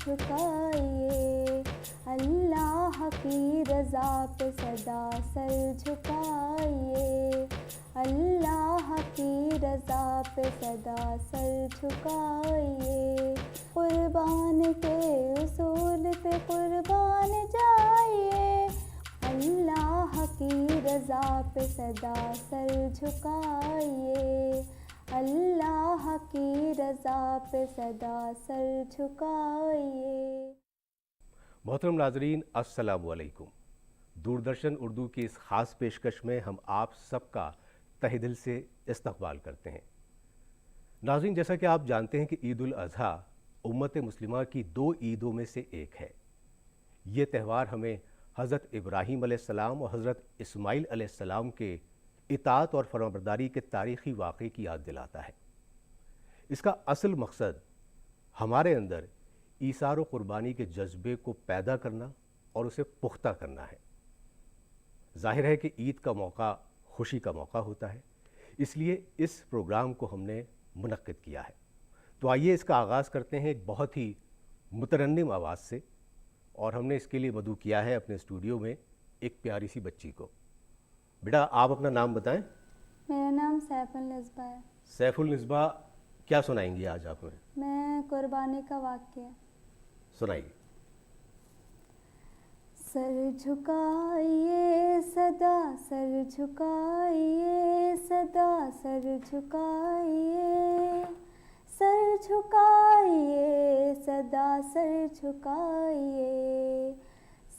جھکائیے، اللہ کی رضا پہ صدا سر جھکائیے، اللہ کی رضا پہ صدا سر جھکائیے، قربان کے اصول پہ قربان جائیے، اللہ کی رضا پہ صدا سر جھکائیے، اللہ کی رضا پہ صدا سر جھکائیے۔ محترم ناظرین، السلام علیکم۔ دوردرشن اردو کی اس خاص پیشکش میں ہم آپ سب کا تہہ دل سے استقبال کرتے ہیں۔ ناظرین، جیسا کہ آپ جانتے ہیں کہ عید الاضحیٰ امت مسلمہ کی 2 عیدوں میں سے ایک ہے۔ یہ تہوار ہمیں حضرت ابراہیم علیہ السلام اور حضرت اسماعیل علیہ السلام کے اطاعت اور فرمانبرداری کے تاریخی واقعے کی یاد دلاتا ہے۔ اس کا اصل مقصد ہمارے اندر ایثار و قربانی کے جذبے کو پیدا کرنا اور اسے پختہ کرنا ہے۔ ظاہر ہے کہ عید کا موقع خوشی کا موقع ہوتا ہے، اس لیے اس پروگرام کو ہم نے منعقد کیا ہے۔ تو آئیے اس کا آغاز کرتے ہیں ایک بہت ہی مترنم آواز سے، اور ہم نے اس کے لیے مدعو کیا ہے اپنے اسٹوڈیو میں ایک پیاری سی بچی کو۔ بیٹا، آپ اپنا نام بتائیں۔ میرا نام سیف النسبہ ہے۔ سیف النسبہ، کیا سنائیں گی آج آپ ہمیں؟ میں قربانی کا واقعہ سنائیے۔ سر جھکائیے صدا سر جھکائیے، صدا سر جھکائیے، سر جھکائیے صدا سر جھکائیے،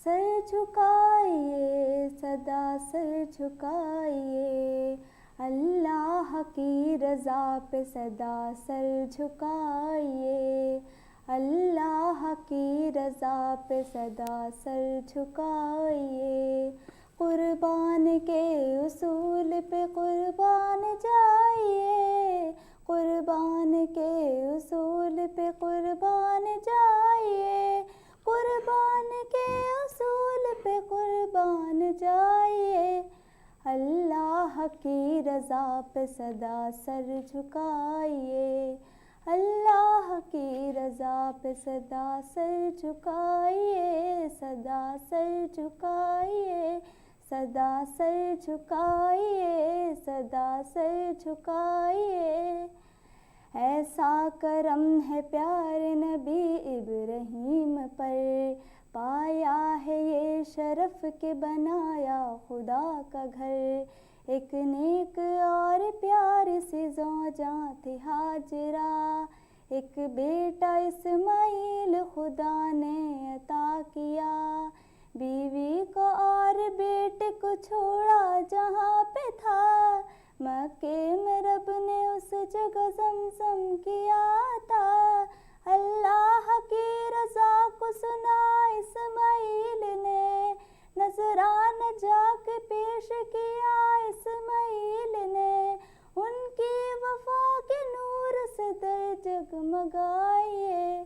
سر جھکائیے صدا سر جھکائیے، اللہ کی رضا پہ صدا سر جھکائیے، اللہ کی رضا پہ صدا سر جھکائیے، قربان کے اصول پہ قربان جائیے، قربان کے اصول پہ قربان جائیے، قربان کے اصول پہ قربان جائیے، اللہ کی رضا پہ صدا سر جھکائیے، اللہ کی رضا پہ صدا سر جھکائیے، صدا سر جھکائیے، صدا سر جھکائیے، صدا سر جھکائیے، ایسا کرم ہے پیارے نبی ابراہیم پر، پایا ہے یہ شرف کہ بنایا خدا کا گھر، ایک نیک اور پیاری سی زوجاں تھی ہاجرہ، ایک بیٹا اسماعیل خدا نے عطا کیا، بیوی کو اور بیٹے کو چھوڑا جہاں پہ تھا، مکے میں رب نے اس جگہ زمزم کیا تھا، اللہ کی رضا کو سنا اسماعیل نے، نذرانہ جا کے پیش کیا اسماعیل نے، ان کی وفا کے نور سے در جگمگائیے،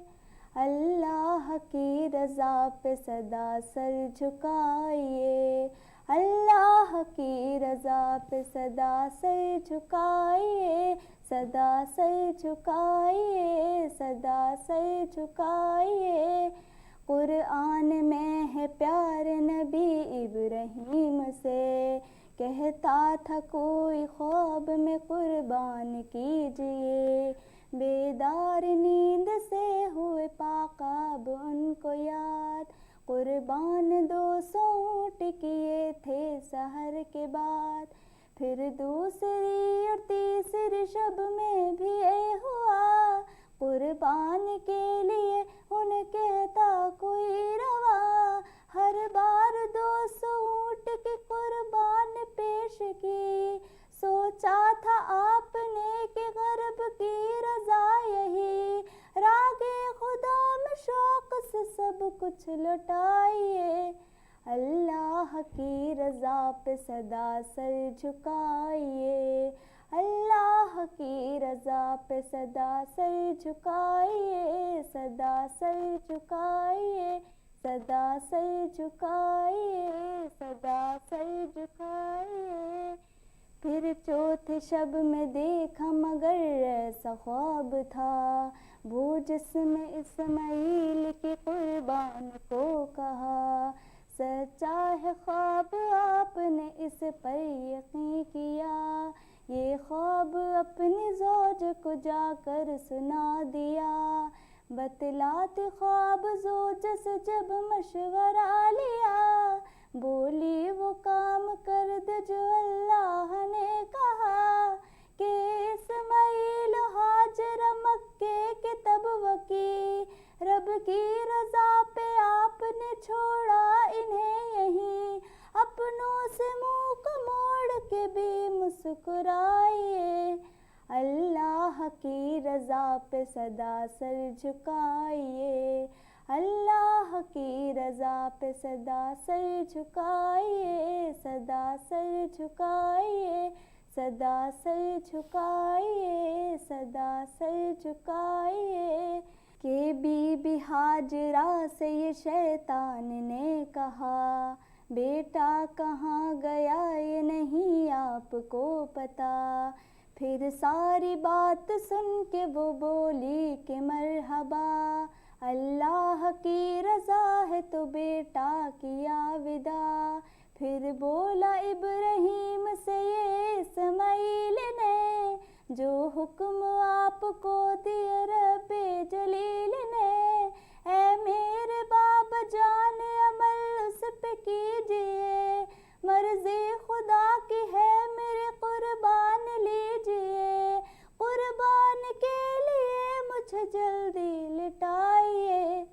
اللہ کی رضا پہ صدا سر جھکائیے، اللہ کی رضا پہ صدا سر جھکائیے، صدا سر جھکائیے، صدا سر جھکائیے، قرآن میں ہے پیارے نبی ابراہیم سے، کہتا تھا کوئی خواب میں قربان کیجئے، بیدار نیند سے ہوئے پاکاب ان کو یاد، قربان 200 اونٹ کیے تھے سحر کے بعد، پھر دوسری اور تیسری شب میں بھی یہ ہوا، قربان کے لیے ان کہتا کوئی روا، ہر بار 200 اونٹ کی قربان پیش کی، سوچا تھا آپ نے کہ غرب کی رضا یہی، راگے خدا میں شوق سے سب کچھ لٹائیے، اللہ کی رضا پہ صدا سر جھکائیے، اللہ کی رضا پہ صدا سر جھکائیے، صدا سر جھکائیے، صدا سر جھکائیے، صدا سر جھکائیے، پھر چوتھے شب میں دیکھا مگر ایسا خواب تھا، وہ جس میں اسماعیل کی قربان کو کہا، سچا ہے خواب آپ نے اس پر یقین کیا، یہ خواب اپنی زوج کو جا کر سنا دیا، بتلاتی خواب زوج سے جب مشورہ لیا، بولی وہ کام کر دے جو اللہ نے کہا، کہ اسماعیل ہاجر مکے کے تبوہ کی، رب کی رضا پہ آپ نے چھوڑا انہیں یہیں، اپنوں سے منہ کو موڑ کے بھی مسکرائیے، اللہ کی رضا پہ سدا سر جھکائیے، اللہ کی رضا پہ سدا سر جھکائیے، سدا سر جھکائیے، سدا سر جھکائیے، سدا سر جھکائیے، کہ بی بی ہاجرہ سے یہ شیطان نے کہا، بیٹا کہاں گیا یہ نہیں آپ کو پتا، پھر ساری بات سن کے وہ بولی کہ مرحبا، اللہ کی رضا ہے تو بیٹا کیا وداع، پھر بولا ابراہیم سے یہ اسماعیل نے، جو حکم آپ کو دیا رب جلیل نے، اے میرے بابا جان عمل اس پہ کیجئے، مرضی خدا کی ہے میرے قربان لیجئے، قربان کے لیے مجھے جلدی لٹائیے،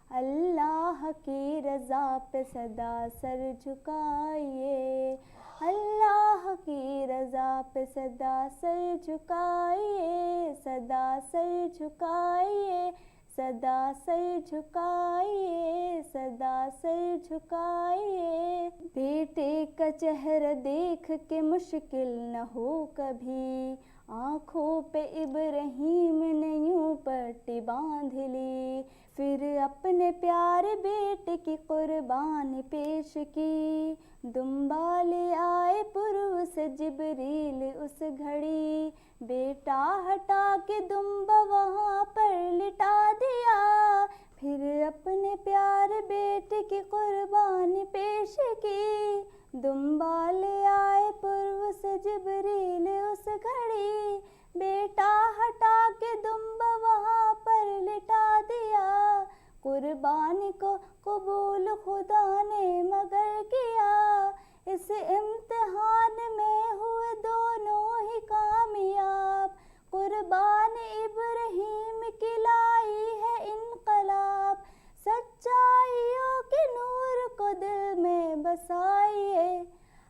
اللہ کی رضا پہ سدا سر جھکائیے، اللہ کی رضا پہ سدا سر جھکائیے، سدا سر جھکائیے، سدا سر جھکائیے، سدا سر جھکائیے، بیٹے کا چہرہ دیکھ کے مشکل نہ ہو کبھی، آنکھوں پہ ابراہیم نے یوں پٹی باندھ لی، پھر اپنے پیارے بیٹے کی قربانی پیش کی، دمبا لے آئے پرو سے جبریل اس گھڑی، بیٹا ہٹا کے دمبا وہاں پر لٹا دیا، پھر اپنے پیارے بیٹے کی قربانی پیش کی، دمبا لے آئے پرو سے جبریل اس گھڑی، بیٹا ہٹا کے دمبا وہاں پر لٹا دیا، قربانی کو قبول خدا نے مگر کیا، اس امتحان میں ہوئے دونوں ہی کامیاب، قربان ابراہیم کی لائی ہے انقلاب، سچائیوں کے نور کو دل میں بسائیے،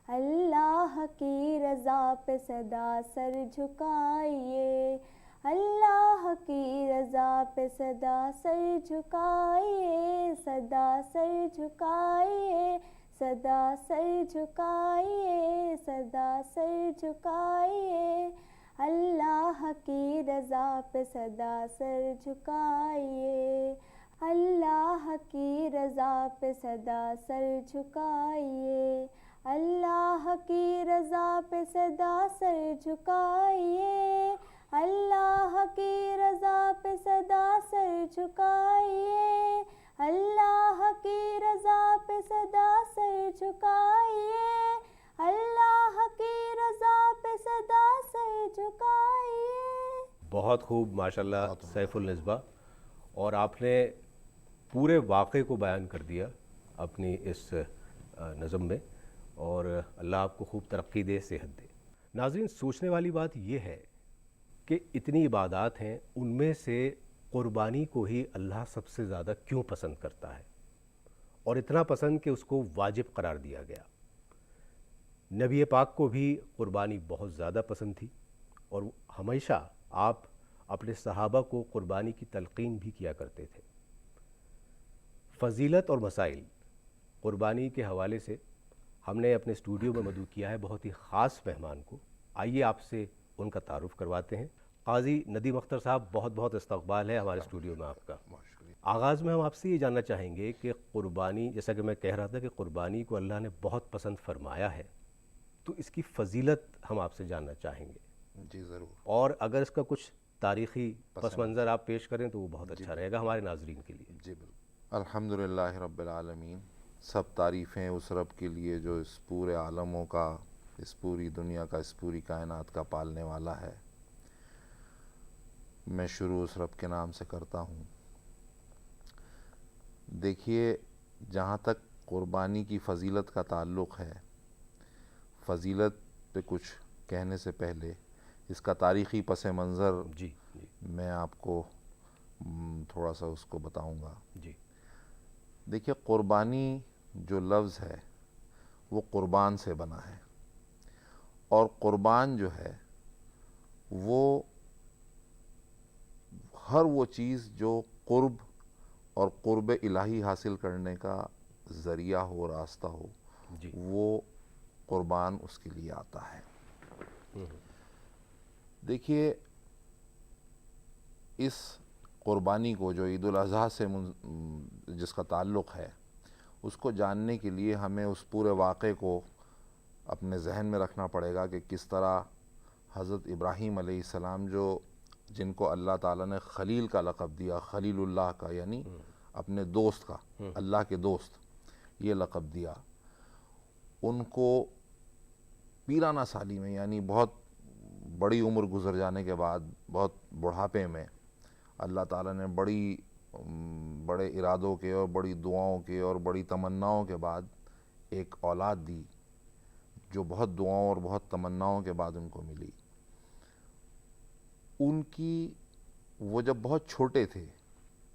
اللہ کی رضا پہ سدا سر جھکائیے، اللہ کی رضا پہ سدا سر جھکائیے، سدا سر جھکائیے، سدا سر جھکائیے، سدا سر جھکائیے، اللہ کی رضا پہ سدا سر جھکائیے، اللہ کی رضا پہ سدا سر جھکائیے، اللہ کی رضا پہ سدا سر جھکائیے، اللہ کی رضا پہ سدا سر جھکائیے، اللہ کی رضا پہ سدا سر جھکائیے، اللہ کی رضا پہ سدا سر جھکائیے۔ بہت خوب ماشاءاللہ سیف النسبہ، اور آپ نے پورے واقعے کو بیان کر دیا اپنی اس نظم میں، اور اللہ آپ کو خوب ترقی دے، صحت دے۔ ناظرین، سوچنے والی بات یہ ہے کہ اتنی عبادات ہیں، ان میں سے قربانی کو ہی اللہ سب سے زیادہ کیوں پسند کرتا ہے، اور اتنا پسند کہ اس کو واجب قرار دیا گیا۔ نبی پاک کو بھی قربانی بہت زیادہ پسند تھی، اور ہمیشہ آپ اپنے صحابہ کو قربانی کی تلقین بھی کیا کرتے تھے۔ فضیلت اور مسائل قربانی کے حوالے سے ہم نے اپنے اسٹوڈیو میں مدعو کیا ہے بہت ہی خاص مہمان کو، آئیے آپ سے ان کا تعارف کرواتے ہیں۔ قاضی ندیم اختر صاحب، بہت بہت استقبال ہے ہمارے اسٹوڈیو میں آپ کا۔ آغاز میں ہم آپ سے یہ جاننا چاہیں گے کہ قربانی، جیسا کہ میں کہہ رہا تھا کہ قربانی کو اللہ نے بہت پسند فرمایا ہے، تو اس کی فضیلت ہم آپ سے جاننا چاہیں گے، جی ضرور. اور اگر اس کا کچھ تاریخی پس منظر آپ پیش کریں تو وہ بہت اچھا رہے گا ہمارے ناظرین کے لیے. جی بالکل. الحمدللہ رب العالمین، سب تعریفیں اس رب کے لیے جو اس پورے عالموں کا، اس پوری دنیا کا، اس پوری کائنات کا پالنے والا ہے. میں شروع اس رب کے نام سے کرتا ہوں. دیکھیے، جہاں تک قربانی کی فضیلت کا تعلق ہے، فضیلت پہ کچھ کہنے سے پہلے اس کا تاریخی پس منظر جی جی میں آپ کو تھوڑا سا اس کو بتاؤں گا. جی. دیکھیے، قربانی جو لفظ ہے وہ قربان سے بنا ہے، اور قربان جو ہے وہ ہر وہ چیز جو قرب اور قرب الہی حاصل کرنے کا ذریعہ ہو، راستہ ہو، جی. وہ قربان اس کے لیے آتا ہے. دیکھیے، اس قربانی کو جو عید الاضحیٰ سے جس کا تعلق ہے، اس کو جاننے کے لیے ہمیں اس پورے واقعے کو اپنے ذہن میں رکھنا پڑے گا کہ کس طرح حضرت ابراہیم علیہ السلام، جن کو اللہ تعالیٰ نے خلیل کا لقب دیا، خلیل اللہ کا، یعنی اپنے دوست کا، اللہ کے دوست، یہ لقب دیا، ان کو پیرانہ سالی میں، یعنی بہت بڑی عمر گزر جانے کے بعد، بہت بڑھاپے میں، اللہ تعالیٰ نے بڑے ارادوں کے اور بڑی دعاؤں کے اور بڑی تمناؤں کے بعد ایک اولاد دی، جو بہت دعاؤں اور بہت تمناؤں کے بعد ان کو ملی. ان کی وہ جب بہت چھوٹے تھے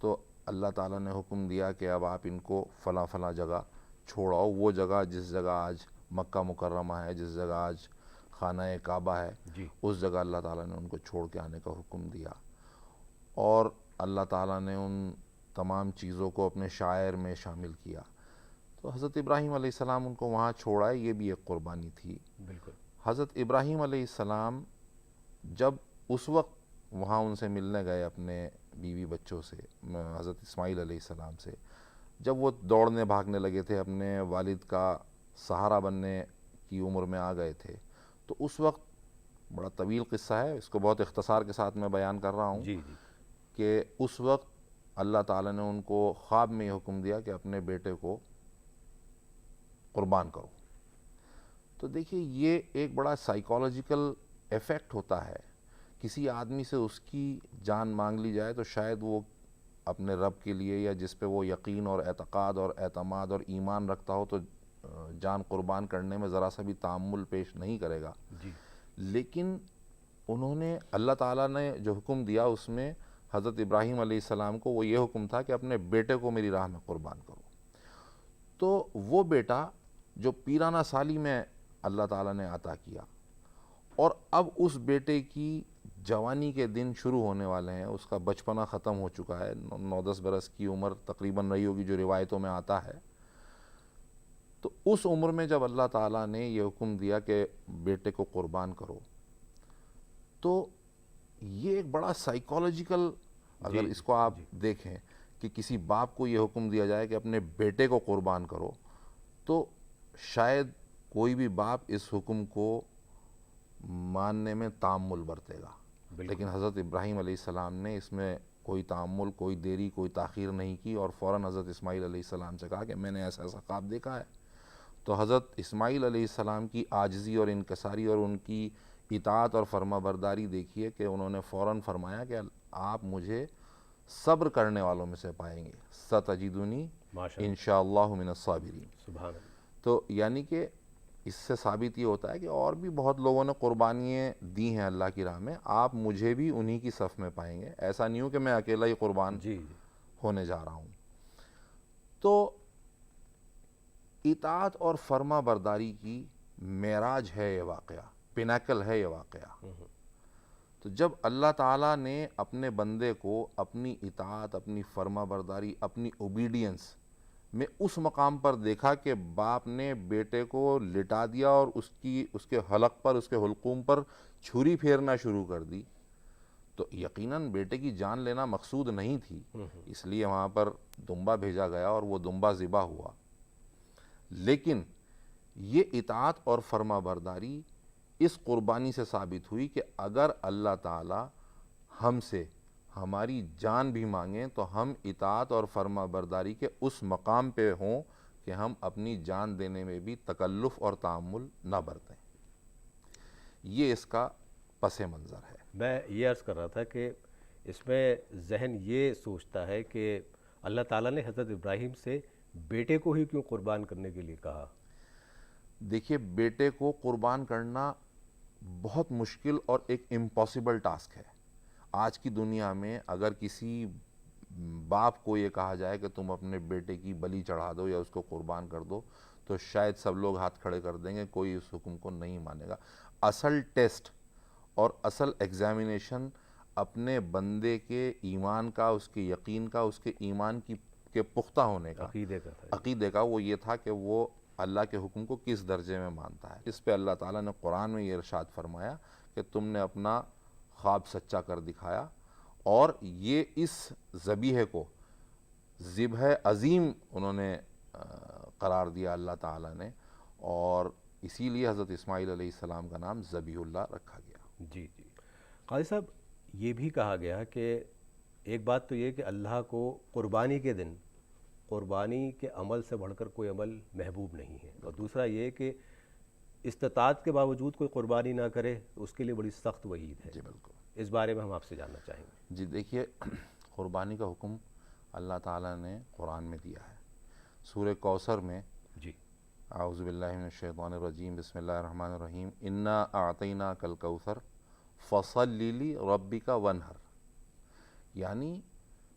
تو اللہ تعالیٰ نے حکم دیا کہ اب آپ ان کو فلاں فلاں جگہ چھوڑاؤ. وہ جگہ جس جگہ آج مکہ مکرمہ ہے، جس جگہ آج خانہ کعبہ ہے، جی. اس جگہ اللہ تعالیٰ نے ان کو چھوڑ کے آنے کا حکم دیا. اور اللہ تعالیٰ نے ان تمام چیزوں کو اپنے شاعر میں شامل کیا. تو حضرت ابراہیم علیہ السلام ان کو وہاں چھوڑائے، یہ بھی ایک قربانی تھی. بالکل. حضرت ابراہیم علیہ السلام جب اس وقت وہاں ان سے ملنے گئے اپنے بیوی بچوں سے، حضرت اسماعیل علیہ السلام سے، جب وہ دوڑنے بھاگنے لگے تھے، اپنے والد کا سہارا بننے کی عمر میں آ گئے تھے، تو اس وقت بڑا طویل قصہ ہے، اس کو بہت اختصار کے ساتھ میں بیان کر رہا ہوں. جی جی. کہ اس وقت اللہ تعالیٰ نے ان کو خواب میں یہ حکم دیا کہ اپنے بیٹے کو قربان کرو. تو دیکھیے، یہ ایک بڑا سائیکالوجیکل ایفیکٹ ہوتا ہے. کسی آدمی سے اس کی جان مانگ لی جائے تو شاید وہ اپنے رب کے لیے، یا جس پہ وہ یقین اور اعتقاد اور اعتماد اور ایمان رکھتا ہو، تو جان قربان کرنے میں ذرا سا بھی تامل پیش نہیں کرے گا. جی. لیکن انہوں نے، اللہ تعالیٰ نے جو حکم دیا اس میں حضرت ابراہیم علیہ السلام کو وہ یہ حکم تھا کہ اپنے بیٹے کو میری راہ میں قربان کرو. تو وہ بیٹا جو پیرانہ سالی میں اللہ تعالیٰ نے عطا کیا، اور اب اس بیٹے کی جوانی کے دن شروع ہونے والے ہیں، اس کا بچپنا ختم ہو چکا ہے، 9-10 برس کی عمر تقریباً رہی ہوگی جو روایتوں میں آتا ہے. تو اس عمر میں جب اللہ تعالیٰ نے یہ حکم دیا کہ بیٹے کو قربان کرو، تو یہ ایک بڑا سائیکالوجیکل، اگر اس کو آپ دیکھیں کہ کسی باپ کو یہ حکم دیا جائے کہ اپنے بیٹے کو قربان کرو، تو شاید کوئی بھی باپ اس حکم کو ماننے میں تامل برتے گا. لیکن حضرت ابراہیم علیہ السلام نے اس میں کوئی تامل، کوئی دیری، کوئی تاخیر نہیں کی، اور فوراً حضرت اسماعیل علیہ السلام سے کہا کہ میں نے ایسا ایسا خواب دیکھا ہے. تو حضرت اسماعیل علیہ السلام کی عاجزی اور انکساری اور ان کی اطاعت اور فرما برداری دیکھیے کہ انہوں نے فوراً فرمایا کہ آپ مجھے صبر کرنے والوں میں سے پائیں گے، ستجدونی انشاءاللہ من الصابرین. سبحان اللہ. تو یعنی کہ اس سے ثابت یہ ہوتا ہے کہ اور بھی بہت لوگوں نے قربانیاں دی ہیں اللہ کی راہ میں، آپ مجھے بھی انہی کی صف میں پائیں گے. ایسا نہیں ہو کہ میں اکیلا ہی قربان ہونے جا رہا ہوں. تو اطاعت اور فرما برداری کی معراج ہے یہ واقعہ، پینیکل ہے یہ واقعہ. تو جب اللہ تعالیٰ نے اپنے بندے کو اپنی اطاعت، اپنی فرما برداری، اپنی اوبیڈینس میں اس مقام پر دیکھا کہ باپ نے بیٹے کو لٹا دیا اور اس کے حلق پر، اس کے حلقوم پر چھری پھیرنا شروع کر دی، تو یقیناً بیٹے کی جان لینا مقصود نہیں تھی. اس لیے وہاں پر دمبا بھیجا گیا اور وہ دمبا ذبح ہوا. لیکن یہ اطاعت اور فرما برداری اس قربانی سے ثابت ہوئی کہ اگر اللہ تعالیٰ ہم سے ہماری جان بھی مانگیں تو ہم اطاعت اور فرما برداری کے اس مقام پہ ہوں کہ ہم اپنی جان دینے میں بھی تکلف اور تعامل نہ برتیں. یہ اس کا پس منظر ہے. میں یہ عرض کر رہا تھا کہ اس میں ذہن یہ سوچتا ہے کہ اللہ تعالیٰ نے حضرت ابراہیم سے بیٹے کو ہی کیوں قربان کرنے کے لیے کہا؟ دیکھیے بیٹے کو قربان کرنا بہت مشکل اور ایک امپاسبل ٹاسک ہے. آج کی دنیا میں اگر کسی باپ کو یہ کہا جائے کہ تم اپنے بیٹے کی بلی چڑھا دو یا اس کو قربان کر دو تو شاید سب لوگ ہاتھ کھڑے کر دیں گے, کوئی اس حکم کو نہیں مانے گا. اصل ٹیسٹ اور اصل ایگزامینیشن اپنے بندے کے ایمان کا, اس کے یقین کا, اس کے ایمان کے پختہ ہونے کا, عقیدے کا, وہ یہ تھا کہ وہ اللہ کے حکم کو کس درجے میں مانتا ہے. اس پہ اللہ تعالیٰ نے قرآن میں یہ ارشاد فرمایا کہ تم نے اپنا خواب سچا کر دکھایا, اور یہ اس ذبیحے کو ذبح عظیم انہوں نے قرار دیا اللہ تعالیٰ نے, اور اسی لیے حضرت اسماعیل علیہ السلام کا نام ذبیح اللہ رکھا گیا. جی جی قاضی صاحب, یہ بھی کہا گیا کہ ایک بات تو یہ کہ اللہ کو قربانی کے دن قربانی کے عمل سے بڑھ کر کوئی عمل محبوب نہیں ہے, اور دوسرا یہ کہ استطاعت کے باوجود کوئی قربانی نہ کرے تو اس کے لیے بڑی سخت وعید ہے. جی بالکل. اس بارے میں ہم آپ سے جاننا چاہیں گے. جی دیکھیے, قربانی کا حکم اللہ تعالیٰ نے قرآن میں دیا ہے. سورہ کوثر میں جی اعوذ باللہ من الشیطان الرجیم بسم اللہ الرحمن الرحیم انا اعطیناک الکوثر فصل لربک وانحر, یعنی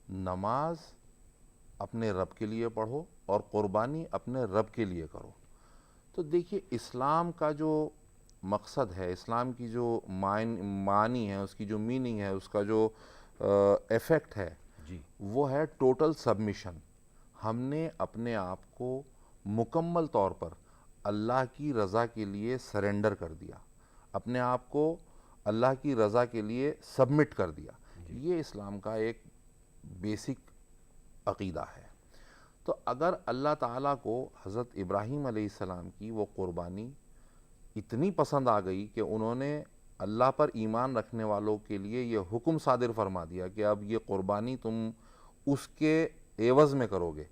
نماز اپنے رب کے لیے پڑھو اور قربانی اپنے رب کے لیے کرو. تو دیکھیے اسلام کا جو مقصد ہے, اسلام کی جو معنی ہے, اس کی جو میننگ ہے, اس کا جو ایفیکٹ ہے, جی وہ ہے ٹوٹل سبمیشن. ہم نے اپنے آپ کو مکمل طور پر اللہ کی رضا کے لیے سرنڈر کر دیا, اپنے آپ کو اللہ کی رضا کے لیے سبمٹ کر دیا. یہ اسلام کا ایک بیسک عقیدہ ہے. تو اگر اللہ تعالیٰ کو حضرت ابراہیم علیہ السلام کی وہ قربانی اتنی پسند آ گئی کہ انہوں نے اللہ پر ایمان رکھنے والوں کے لیے یہ حکم صادر فرما دیا کہ اب یہ قربانی تم اس کے عوض میں کرو گے,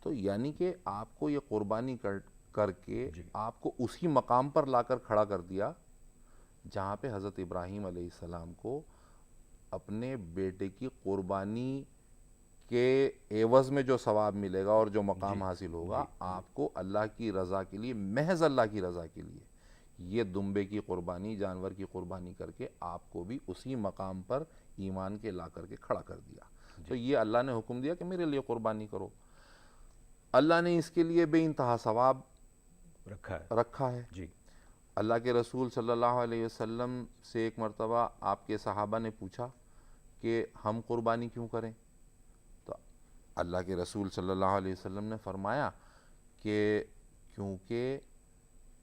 تو یعنی کہ آپ کو یہ قربانی کر کے آپ کو اسی مقام پر لا کر کھڑا کر دیا جہاں پہ حضرت ابراہیم علیہ السلام کو اپنے بیٹے کی قربانی کے عوض میں جو ثواب ملے گا اور جو مقام حاصل ہوگا, آپ کو اللہ کی رضا کے لیے, محض اللہ کی رضا کے لیے یہ دمبے کی قربانی, جانور کی قربانی کر کے آپ کو بھی اسی مقام پر ایمان کے لا کر کے کھڑا کر دیا. تو یہ اللہ نے حکم دیا کہ میرے لیے قربانی کرو. اللہ نے اس کے لیے بے انتہا ثواب رکھا ہے. جی اللہ کے رسول صلی اللہ علیہ وسلم سے ایک مرتبہ آپ کے صحابہ نے پوچھا کہ ہم قربانی کیوں کریں, تو اللہ کے رسول صلی اللہ علیہ وسلم نے فرمایا کہ کیونکہ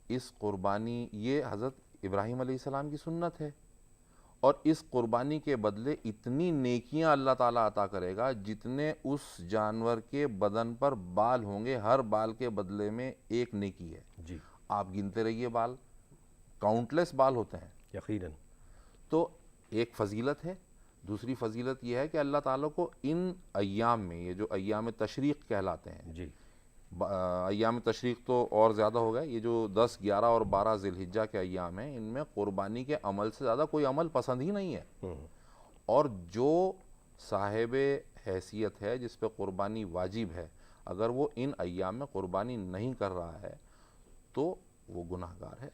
اس قربانی, یہ حضرت ابراہیم علیہ السلام کی سنت ہے, اور اس قربانی کے بدلے اتنی نیکیاں اللہ تعالیٰ عطا کرے گا جتنے اس جانور کے بدن پر بال ہوں گے, ہر بال کے بدلے میں ایک نیکی ہے. جی آپ گنتے رہیے, بال کاؤنٹلیس بال ہوتے ہیں یقیناً. تو ایک فضیلت ہے. دوسری فضیلت یہ ہے کہ اللہ تعالیٰ کو ان ایام میں, یہ جو ایام تشریق کہلاتے ہیں, جی ایام تشریق تو اور زیادہ ہو گئے, یہ جو 10, 11 اور 12 ذی الحجہ کے ایام ہیں, ان میں قربانی کے عمل سے زیادہ کوئی عمل پسند ہی نہیں ہے. اور جو صاحب حیثیت ہے, جس پہ قربانی واجب ہے, اگر وہ ان ایام میں قربانی نہیں کر رہا ہے تو وہ گناہ گار ہے,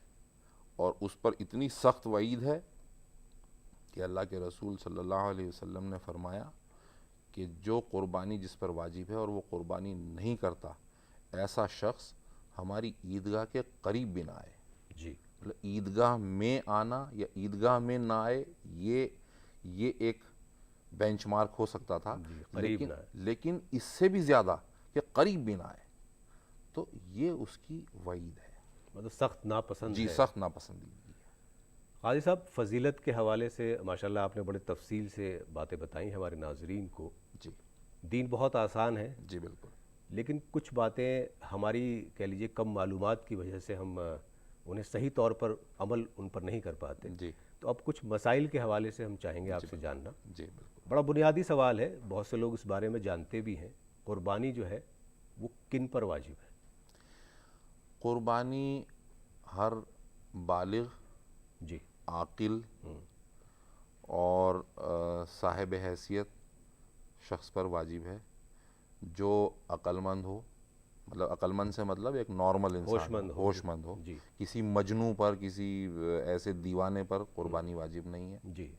اور اس پر اتنی سخت وعید ہے کہ اللہ کے رسول صلی اللہ علیہ وسلم نے فرمایا کہ جو قربانی جس پر واجب ہے اور وہ قربانی نہیں کرتا, ایسا شخص ہماری عیدگاہ کے قریب بھی نہ آئے. جی مطلب عیدگاہ میں آنا یا عیدگاہ میں نہ آئے, یہ ایک بینچ مارک ہو سکتا تھا, لیکن اس سے بھی زیادہ کہ قریب بھی نہ آئے, تو یہ اس کی وعید ہے, مطلب سخت ناپسند. جی سخت ناپسندیدگی. قاضی صاحب, فضیلت کے حوالے سے ماشاءاللہ آپ نے بڑے تفصیل سے باتیں بتائیں ہمارے ناظرین کو. جی دین بہت آسان ہے, جی بالکل, لیکن کچھ باتیں ہماری کہہ لیجیے کم معلومات کی وجہ سے ہم انہیں صحیح طور پر عمل ان پر نہیں کر پاتے. جی تو اب کچھ مسائل کے حوالے سے ہم چاہیں گے آپ سے جاننا. جی بالکل. بڑا بنیادی سوال ہے, بہت سے لوگ اس بارے میں جانتے بھی ہیں. قربانی جو ہے وہ کن پر واجب ہے؟ قربانی ہر بالغ, جی عاقل اور صاحب حیثیت شخص پر واجب ہے جو عقل مند ہو. مطلب عقل مند سے مطلب ایک نارمل انسان ہوش مند ہو. جی کسی مجنوں پر, کسی ایسے دیوانے پر قربانی واجب نہیں ہے. جی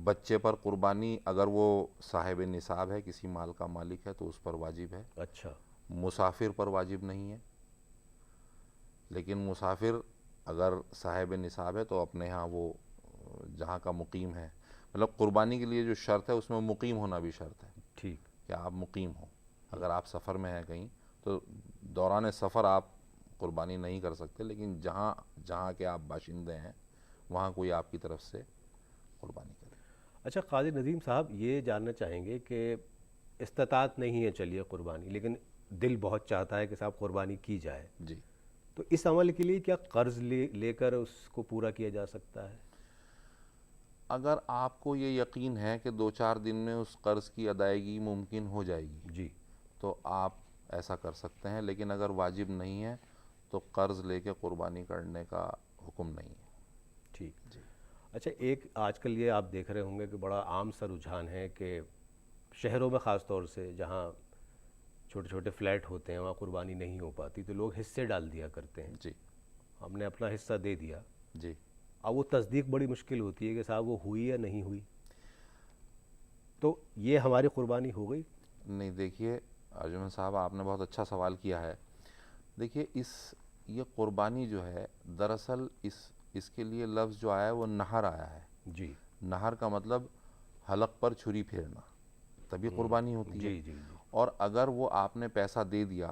بچے پر قربانی اگر وہ صاحب نصاب ہے, کسی مال کا مالک ہے, تو اس پر واجب ہے. اچھا. مسافر پر واجب نہیں ہے, لیکن مسافر اگر صاحب نصاب ہے تو اپنے ہاں وہ جہاں کا مقیم ہے, مطلب قربانی کے لیے جو شرط ہے اس میں مقیم ہونا بھی شرط ہے ٹھیک. کہ آپ مقیم ہوں. اگر آپ سفر میں ہیں کہیں تو دوران سفر آپ قربانی نہیں کر سکتے, لیکن جہاں کے آپ باشندے ہیں وہاں کوئی آپ کی طرف سے قربانی کرے. اچھا قاضی ندیم صاحب, یہ جاننا چاہیں گے کہ استطاعت نہیں ہے چلیے قربانی, لیکن دل بہت چاہتا ہے کہ صاحب قربانی کی جائے, جی. تو اس عمل کے لیے کیا قرض لے کر اس کو پورا کیا جا سکتا ہے؟ اگر آپ کو یہ یقین ہے کہ 2-4 دن میں اس قرض کی ادائیگی ممکن ہو جائے گی, جی تو آپ ایسا کر سکتے ہیں. لیکن اگر واجب نہیں ہے تو قرض لے کے قربانی کرنے کا حکم نہیں ہے. ٹھیک. جی. اچھا, ایک آج کل یہ آپ دیکھ رہے ہوں گے کہ بڑا عام سا رجحان ہے کہ شہروں میں خاص طور سے جہاں چھوٹے چھوٹے فلیٹ ہوتے ہیں وہاں قربانی نہیں ہو پاتی, تو لوگ حصے ڈال دیا کرتے ہیں. جی. ہم نے اپنا حصہ دے دیا, جی. اب وہ تصدیق بڑی مشکل ہوتی ہے کہ صاحب وہ ہوئی یا نہیں ہوئی, تو یہ ہماری قربانی ہو گئی؟ نہیں, دیکھیے ارجمن صاحب آپ نے بہت اچھا سوال کیا ہے. دیکھیے یہ قربانی جو ہے دراصل اس کے لیے لفظ جو آیا ہے وہ نہر آیا ہے. جی. نہر کا مطلب حلق پر چھری پھیرنا, تبھی قربانی ہوتی ہے. جی جی جی. اور اگر وہ آپ نے پیسہ دے دیا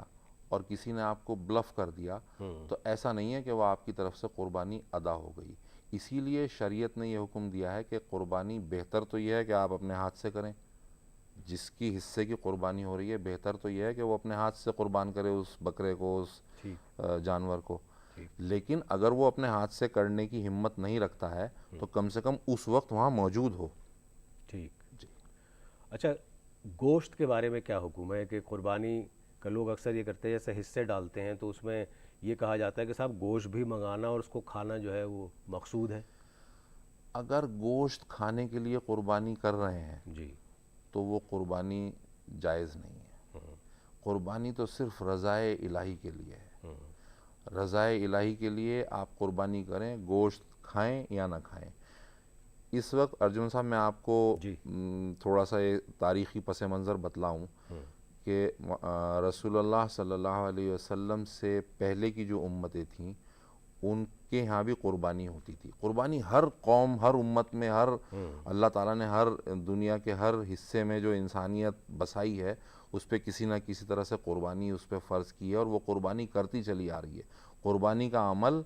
اور کسی نے آپ کو بلف کر دیا تو ایسا نہیں ہے کہ وہ آپ کی طرف سے قربانی ادا ہو گئی. اسی لیے شریعت نے یہ حکم دیا ہے کہ قربانی بہتر تو یہ ہے کہ آپ اپنے ہاتھ سے کریں. جس کی حصے کی قربانی ہو رہی ہے بہتر تو یہ ہے کہ وہ اپنے ہاتھ سے قربان کرے اس بکرے کو, اس جانور کو. لیکن اگر وہ اپنے ہاتھ سے کرنے کی ہمت نہیں رکھتا ہے تو کم سے کم اس وقت وہاں موجود ہو. ٹھیک. جی. اچھا, گوشت کے بارے میں کیا حکم ہے کہ قربانی کا لوگ اکثر یہ کرتے ہیں جیسے حصے ڈالتے ہیں تو اس میں یہ کہا جاتا ہے کہ صاحب گوشت بھی منگانا اور اس کو کھانا جو ہے وہ مقصود ہے. اگر گوشت کھانے کے لیے قربانی کر رہے ہیں جی تو وہ قربانی جائز نہیں ہے. قربانی تو صرف رضائے الہی کے لیے ہے. رضائے الہی کے لیے آپ قربانی کریں, گوشت کھائیں یا نہ کھائیں. اس وقت ارجن صاحب میں آپ کو تھوڑا سا یہ تاریخی پس منظر بتلاؤں کہ رسول اللہ صلی اللہ علیہ وسلم سے پہلے کی جو امتیں تھیں ان کے یہاں بھی قربانی ہوتی تھی. قربانی ہر قوم, ہر امت میں, ہر اللہ تعالیٰ نے ہر دنیا کے ہر حصے میں جو انسانیت بسائی ہے اس پہ کسی نہ کسی طرح سے قربانی اس پہ فرض کی ہے اور وہ قربانی کرتی چلی آ رہی ہے. قربانی کا عمل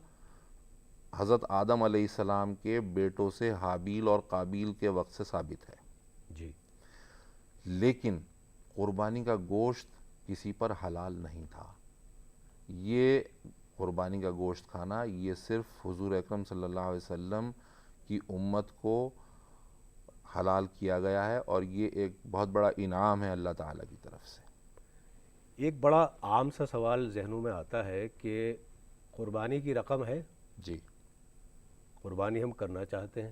حضرت آدم علیہ السلام کے بیٹوں سے حابیل اور قابیل کے وقت سے ثابت ہے. جی. لیکن قربانی کا گوشت کسی پر حلال نہیں تھا. یہ قربانی کا گوشت کھانا یہ صرف حضور اکرم صلی اللہ علیہ وسلم کی امت کو حلال کیا گیا ہے اور یہ ایک بہت بڑا انعام ہے اللہ تعالیٰ کی طرف سے. ایک بڑا عام سا سوال ذہنوں میں آتا ہے کہ قربانی کی رقم ہے, جی, قربانی ہم کرنا چاہتے ہیں,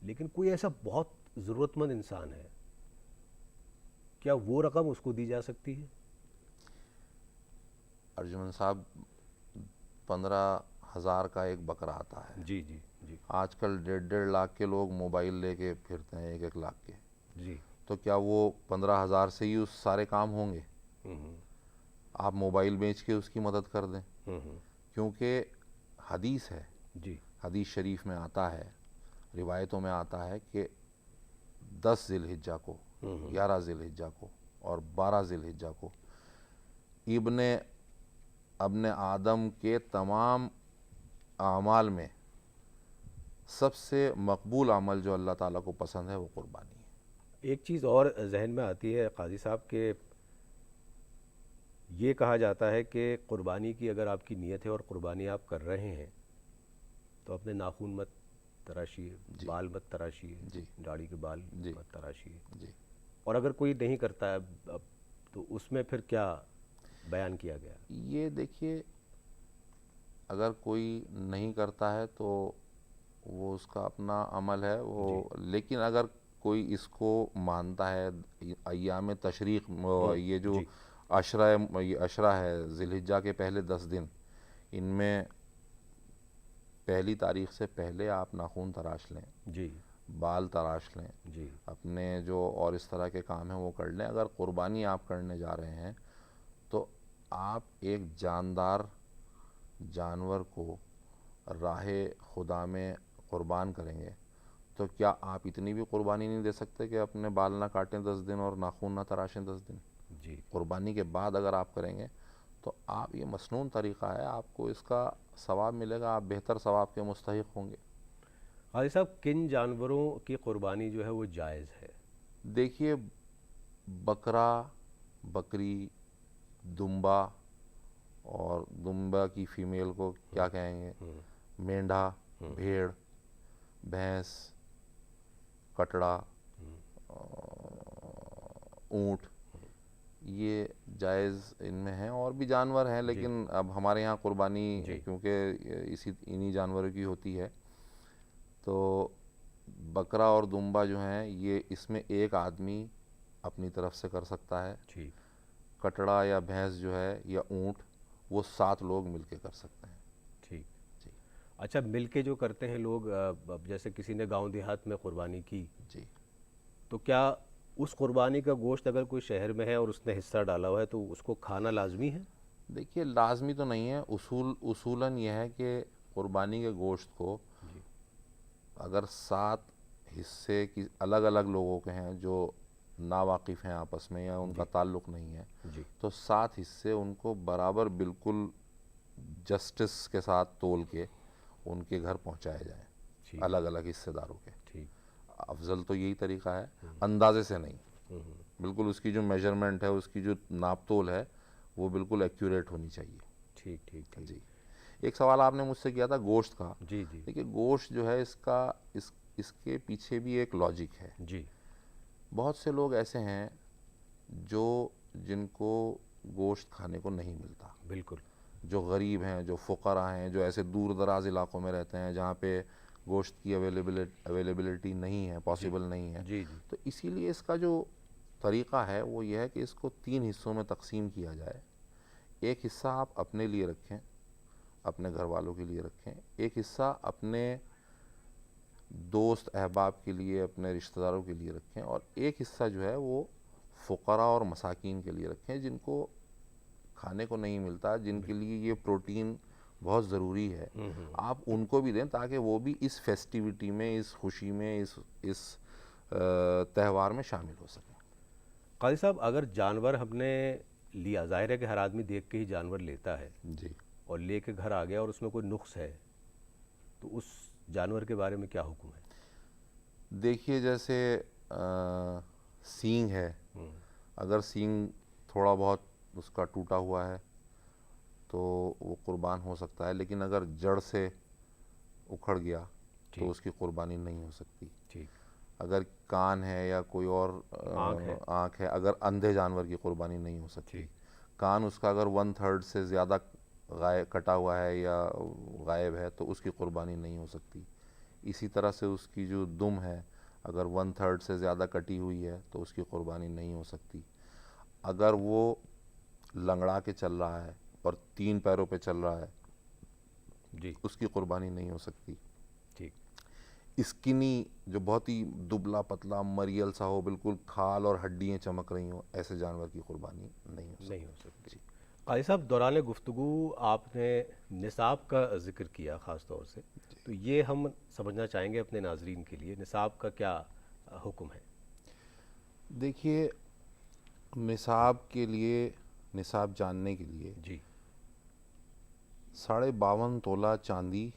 لیکن کوئی ایسا بہت ضرورت مند انسان ہے, کیا وہ رقم اس کو دی جا سکتی ہے؟ ارجمن صاحب 15,000 کا ایک بکرا آتا ہے. جی جی جی. آج کل 1.5 لاکھ کے لوگ موبائل لے کے پھرتے ہیں, 1 لاکھ کے. جی. تو کیا وہ 15,000 سے ہی اس سارے کام ہوں گے؟ آپ موبائل بیچ کے اس کی مدد کر دیں, کیونکہ حدیث ہے. جی. حدیث شریف میں آتا ہے, روایتوں میں آتا ہے کہ 10 ذی الحجہ کو, 11 ذی الحجہ کو اور 12 ذی الحجہ کو ابن آدم کے تمام اعمال میں سب سے مقبول عمل جو اللہ تعالیٰ کو پسند ہے وہ قربانی ہے. ایک چیز اور ذہن میں آتی ہے قاضی صاحب کہ یہ کہا جاتا ہے کہ قربانی کی اگر آپ کی نیت ہے اور قربانی آپ کر رہے ہیں تو اپنے ناخن مت تراشیے، بال مت تراشیے، جی داڑھی کے بال جی مت تراشیے. جی. اور اگر کوئی نہیں کرتا ہے اب تو اس میں پھر کیا بیان کیا گیا؟ یہ دیکھیے، اگر کوئی نہیں کرتا ہے تو وہ اس کا اپنا عمل ہے وہ، لیکن اگر کوئی اس کو مانتا ہے، ایام تشریق، یہ جو جی عشرہ ہے ذی الحجہ کے پہلے 10 دن، ان میں پہلی تاریخ سے پہلے آپ ناخن تراش لیں، جی بال تراش لیں، جی اپنے جو اور اس طرح کے کام ہیں وہ کر لیں. اگر قربانی آپ کرنے جا رہے ہیں تو آپ ایک جاندار جانور کو راہ خدا میں قربان کریں گے تو کیا آپ اتنی بھی قربانی نہیں دے سکتے کہ اپنے بال نہ کاٹیں 10 دن اور ناخن نہ تراشیں 10 دن؟ جی. قربانی کے بعد اگر آپ کریں گے تو آپ، یہ مسنون طریقہ ہے، آپ کو اس کا ثواب ملے گا، آپ بہتر ثواب کے مستحق ہوں گے. قاضی صاحب، کن جانوروں کی قربانی جو ہے وہ جائز ہے؟ دیکھیے، بکرا، بکری، دمبا، اور دمبا کی فیمیل کو کیا کہیں گے، مینڈھا، بھیڑ، بھینس، کٹڑا، اونٹ، یہ جائز ان میں ہیں. اور بھی جانور ہیں لیکن اب ہمارے یہاں قربانی کیونکہ انہی جانوروں کی ہوتی ہے، تو بکرا اور دمبا جو ہیں یہ اس میں ایک آدمی اپنی طرف سے کر سکتا ہے. ٹھیک کٹڑا یا بھینس جو ہے یا اونٹ، وہ 7 لوگ مل کے کر سکتے ہیں. ٹھیک. جی اچھا، مل کے جو کرتے ہیں لوگ، اب جیسے کسی نے گاؤں دیہات میں قربانی کی جی. تو کیا اس قربانی کا گوشت اگر کوئی شہر میں ہے اور اس نے حصہ ڈالا ہوا ہے تو اس کو کھانا لازمی ہے؟ دیکھیے، لازمی تو نہیں ہے، اصولاً یہ ہے کہ قربانی کے گوشت کو اگر 7 حصے کی الگ الگ لوگوں کے ہیں جو ناواقف ہیں آپس میں یا ان کا تعلق نہیں ہے، جی. تو 7 حصے ان کو برابر بالکل جسٹس کے ساتھ تول کے ان کے گھر پہنچائے جائیں، ٹھیک الگ الگ حصے داروں کے. ٹھیک. افضل تو یہی طریقہ ہے، اندازے سے نہیں، بالکل اس کی جو میجرمنٹ ہے، اس کی جو ناپ تول ہے وہ بالکل ایکوریٹ ہونی چاہیے. ٹھیک ٹھیک ٹھیک. جی. ایک سوال آپ نے مجھ سے کیا تھا گوشت کا. جی جی دیکھیے، گوشت جو ہے اس کے پیچھے بھی ایک لاجک ہے. جی. بہت سے لوگ ایسے ہیں جن کو گوشت کھانے کو نہیں ملتا، بالکل. جو غریب ہیں، جو فقراء ہیں، جو ایسے دور دراز علاقوں میں رہتے ہیں جہاں پہ گوشت کی اویلیبلٹی نہیں ہے، پاسبل نہیں ہے. جی جی. تو اسی لیے اس کا جو طریقہ ہے وہ یہ ہے کہ اس کو 3 حصوں میں تقسیم کیا جائے. ایک حصہ آپ اپنے لیے رکھیں، اپنے گھر والوں کے لیے رکھیں. ایک حصہ اپنے دوست احباب کے لیے، اپنے رشتہ داروں کے لیے رکھیں. اور ایک حصہ جو ہے وہ فقراء اور مساکین کے لیے رکھیں جن کو کھانے کو نہیں ملتا، جن کے لیے یہ پروٹین بہت ضروری ہے. آپ ان کو بھی دیں تاکہ وہ بھی اس فیسٹیوٹی میں، اس خوشی میں، اس تہوار میں شامل ہو سکیں. قاضی صاحب، اگر جانور ہم نے لیا، ظاہر ہے کہ ہر آدمی دیکھ کے ہی جانور لیتا ہے، جی. اور لے کے گھر آ گیا اور اس میں کوئی نقص ہے تو اس جانور کے بارے میں کیا حکم ہے؟ دیکھیے، جیسے سینگ ہے، اگر سینگ تھوڑا بہت اس کا ٹوٹا ہوا ہے تو وہ قربان ہو سکتا ہے، لیکن اگر جڑ سے اکھڑ گیا تو اس کی قربانی نہیں ہو سکتی. ٹھیک. اگر کان ہے یا کوئی اور آنکھ ہے، اگر اندھے جانور کی قربانی نہیں ہو سکتی. کان اس کا اگر 1/3 سے زیادہ کٹا ہوا ہے یا غائب ہے تو اس کی قربانی نہیں ہو سکتی. اسی طرح سے اس کی جو دم ہے اگر 1/3 سے زیادہ کٹی ہوئی ہے تو اس کی قربانی نہیں ہو سکتی. اگر وہ لنگڑا کے چل رہا ہے اور 3 پیروں پہ چل رہا ہے جی. اس کی قربانی نہیں ہو سکتی. ٹھیک. اسکنی، جو بہت ہی دبلا پتلا مریل سا ہو، بالکل کھال اور ہڈیاں چمک رہی ہوں، ایسے جانور کی قربانی نہیں ہو سکتی. قاضی صاحب، دوران گفتگو آپ نے نصاب کا ذکر کیا خاص طور سے، تو یہ ہم سمجھنا چاہیں گے اپنے ناظرین کے لیے، نصاب کا کیا حکم ہے؟ دیکھیے، نصاب کے لیے، نصاب جاننے کے لیے جی. 52.5 تولہ چاندی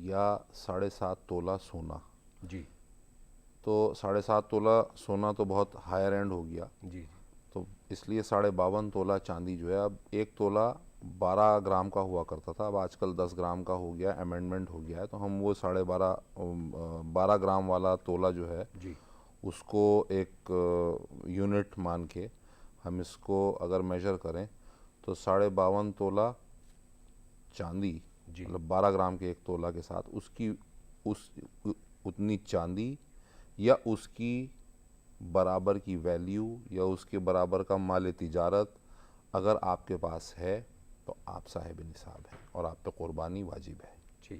یا 7.5 تولہ سونا. جی. تو 7.5 تولہ سونا تو بہت ہائر اینڈ ہو گیا. جی. تو اس لیے 52.5 تولہ چاندی جو ہے، اب 1 تولہ 12 گرام کا ہوا کرتا تھا، اب آج کل 10 گرام کا ہو گیا، امینڈمنٹ ہو گیا ہے، تو ہم وہ 12.5 گرام والا تولہ جو ہے جی اس کو ایک یونٹ مان کے ہم اس کو اگر میجر کریں تو 52.5 تولہ چاندی، جی مطلب 12 گرام کے 1 تولہ کے ساتھ اتنی چاندی یا اس کی برابر کی ویلیو یا اس کے برابر کا مال تجارت اگر آپ کے پاس ہے تو آپ صاحب نصاب ہیں اور آپ پہ قربانی واجب ہے. جی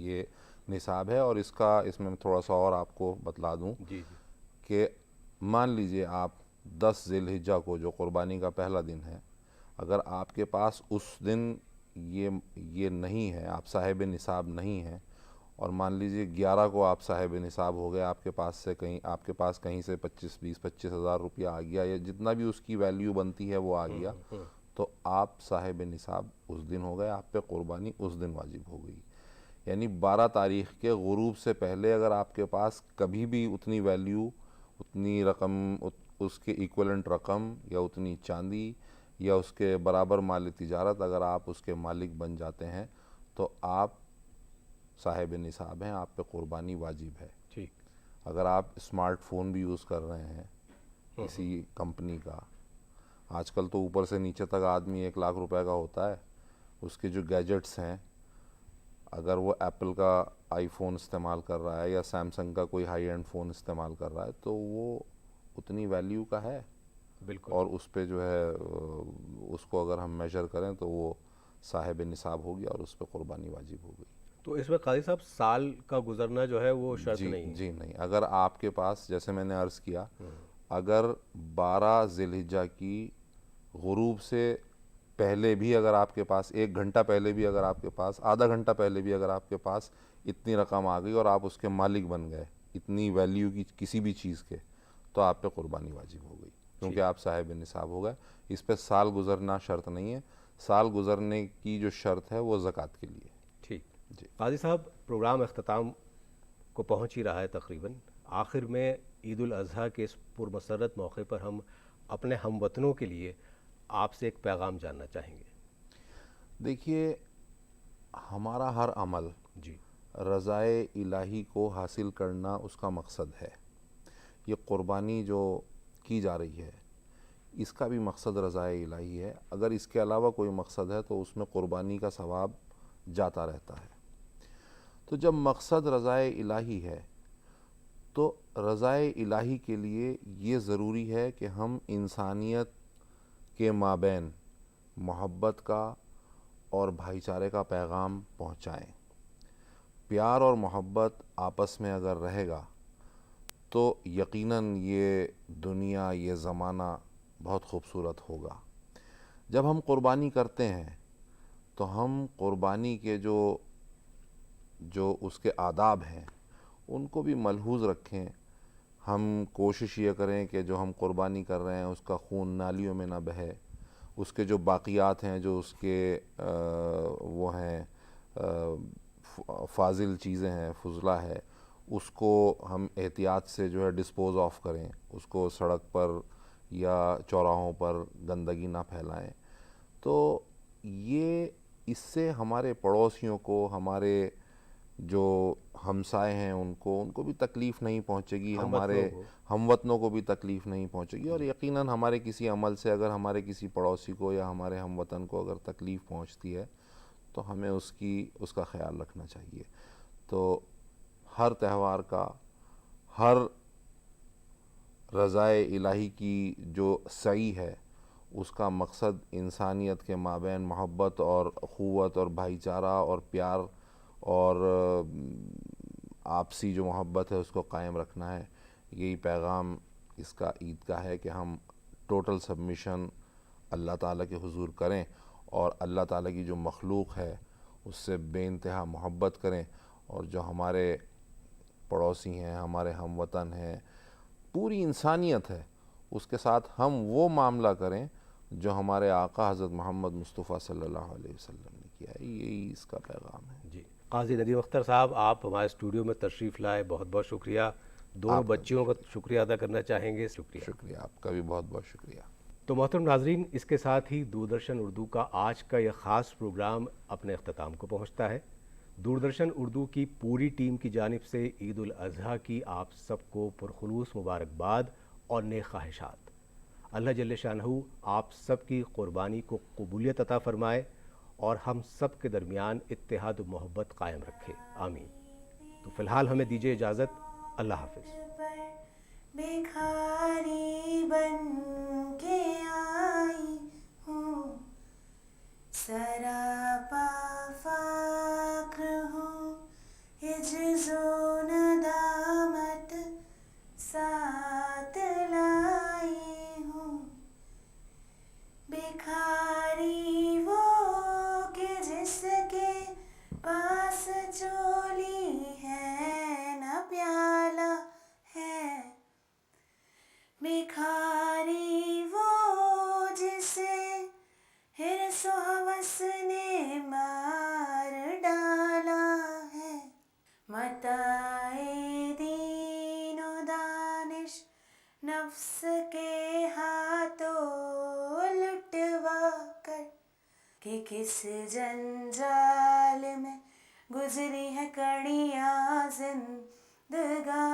یہ نصاب ہے. اور اس میں تھوڑا سا اور آپ کو بتلا دوں جی کہ مان لیجئے آپ 10 ذی الحجہ کو جو قربانی کا پہلا دن ہے، اگر آپ کے پاس اس دن یہ نہیں ہے، آپ صاحب نصاب نہیں ہیں، اور مان لیجئے 11 کو آپ صاحب نصاب ہو گئے، آپ کے پاس کہیں سے 25 ہزار روپیہ آ گیا یا جتنا بھی اس کی ویلیو بنتی ہے وہ آ گیا، تو آپ صاحب نصاب اس دن ہو گئے، آپ پہ قربانی اس دن واجب ہو گئی. یعنی 12 تاریخ کے غروب سے پہلے اگر آپ کے پاس کبھی بھی اتنی ویلیو، اتنی رقم، اس کے ایکولنٹ رقم یا اتنی چاندی یا اس کے برابر مال تجارت اگر آپ اس کے مالک بن جاتے ہیں تو آپ صاحب نصاب ہیں، آپ پہ قربانی واجب ہے. ٹھیک. اگر آپ اسمارٹ فون بھی یوز کر رہے ہیں کسی کمپنی کا، آج کل تو اوپر سے نیچے تک آدمی 1 لاکھ روپے کا ہوتا ہے، اس کے جو گیجٹس ہیں، اگر وہ ایپل کا آئی فون استعمال کر رہا ہے یا سیمسنگ کا کوئی ہائی اینڈ فون استعمال کر رہا ہے تو وہ اتنی ویلیو کا ہے. بالکل. اور اس پہ جو ہے اس کو اگر ہم میجر کریں تو وہ صاحب نصاب ہو گیا اور اس پہ قربانی واجب ہو گئی. تو اس میں قاضی صاحب سال کا گزرنا جو ہے وہ شرط جی نہیں ہے؟ جی نہیں. اگر آپ کے پاس، جیسے میں نے عرض کیا، اگر 12 ذی الحجہ کی غروب سے پہلے بھی اگر آپ کے پاس 1 گھنٹہ پہلے بھی اگر آپ کے پاس، آدھا گھنٹہ پہلے بھی اگر آپ کے پاس اتنی رقم آ گئی اور آپ اس کے مالک بن گئے اتنی ویلیو کی کسی بھی چیز کے، تو آپ پہ قربانی واجب ہو گئی کیونکہ آپ صاحب نصاب ہو گئے. اس پہ سال گزرنا شرط نہیں ہے. سال گزرنے کی جو شرط ہے وہ زکوٰۃ کے لیے. ٹھیک. جی. قاضی صاحب پروگرام اختتام کو پہنچ ہی رہا ہے تقریباً. آخر میں عید الاضحیٰ کے اس پرمسرت موقع پر ہم اپنے ہم وطنوں کے لیے آپ سے ایک پیغام جاننا چاہیں گے. دیکھیے، ہمارا ہر عمل جی رضائے الہی کو حاصل کرنا اس کا مقصد ہے. یہ قربانی جو کی جا رہی ہے اس کا بھی مقصد رضائے الہی ہے. اگر اس کے علاوہ کوئی مقصد ہے تو اس میں قربانی کا ثواب جاتا رہتا ہے. تو جب مقصد رضائے الہی ہے تو رضائے الہی کے لیے یہ ضروری ہے کہ ہم انسانیت کے مابین محبت کا اور بھائی چارے کا پیغام پہنچائیں. پیار اور محبت آپس میں اگر رہے گا تو یقیناً یہ دنیا، یہ زمانہ بہت خوبصورت ہوگا. جب ہم قربانی کرتے ہیں تو ہم قربانی کے جو اس کے آداب ہیں ان کو بھی ملحوظ رکھیں. ہم کوشش یہ کریں کہ جو ہم قربانی کر رہے ہیں اس کا خون نالیوں میں نہ بہے. اس کے جو باقیات ہیں، جو اس کے وہ ہیں فاضل چیزیں ہیں، فضلہ ہے، اس کو ہم احتیاط سے جو ہے ڈسپوز آف کریں. اس کو سڑک پر یا چوراہوں پر گندگی نہ پھیلائیں. تو یہ اس سے ہمارے پڑوسیوں کو، ہمارے جو ہمسائے ہیں ان کو بھی تکلیف نہیں پہنچے گی، ہمارے ہم وطنوں کو بھی تکلیف نہیں پہنچے گی. اور یقیناً ہمارے کسی عمل سے اگر ہمارے کسی پڑوسی کو یا ہمارے ہم وطن کو اگر تکلیف پہنچتی ہے تو ہمیں اس کا خیال رکھنا چاہیے. تو ہر تہوار کا، ہر رضائے الہی کی جو سعی ہے اس کا مقصد انسانیت کے مابین محبت اور اخوت اور بھائی چارہ اور پیار اور آپسی جو محبت ہے اس کو قائم رکھنا ہے. یہی پیغام اس کا عید کا ہے کہ ہم ٹوٹل سبمیشن اللہ تعالیٰ کے حضور کریں اور اللہ تعالیٰ کی جو مخلوق ہے اس سے بے انتہا محبت کریں. اور جو ہمارے پڑوسی ہیں، ہمارے ہم وطن ہیں، پوری انسانیت ہے، اس کے ساتھ ہم وہ معاملہ کریں جو ہمارے آقا حضرت محمد مصطفیٰ صلی اللہ علیہ وسلم نے کیا ہے. یہی اس کا پیغام ہے. جی. قاضی ندیم اختر صاحب، آپ ہمارے اسٹوڈیو میں تشریف لائے، بہت بہت شکریہ. دونوں بچیوں کا شکریہ ادا کرنا چاہیں گے. شکریہ, آپ کا بھی بہت بہت شکریہ. تو محترم ناظرین, اس کے ساتھ ہی دوردرشن اردو کا آج کا یہ خاص پروگرام اپنے اختتام کو پہنچتا ہے. دوردرشن اردو کی پوری ٹیم کی جانب سے عید الاضحیٰ کی آپ سب کو پرخلوص مبارکباد اور نیک خواہشات. اللہ جل شانہ آپ سب کی قربانی کو قبولیت عطا فرمائے اور ہم سب کے درمیان اتحاد و محبت قائم رکھے, آمین. تو فی الحال ہمیں دیجیے اجازت. اللہ حافظ. بھکاری بن کے آئی ہوں, سراپا فقر ہوں, عجز و ندامت ساتھ لائی ہوں. بھکاری وہ کہ جس کے پاس چولی ہے نہ پیالہ ہے. بھکاری وہ جسے حرص و ہوس نے مار ڈالا ہے. متاع دین و دانش نفس کے ہاتھوں لٹوا کر کہ کس جنجال میں گزری ہے کڑیاں زندگانی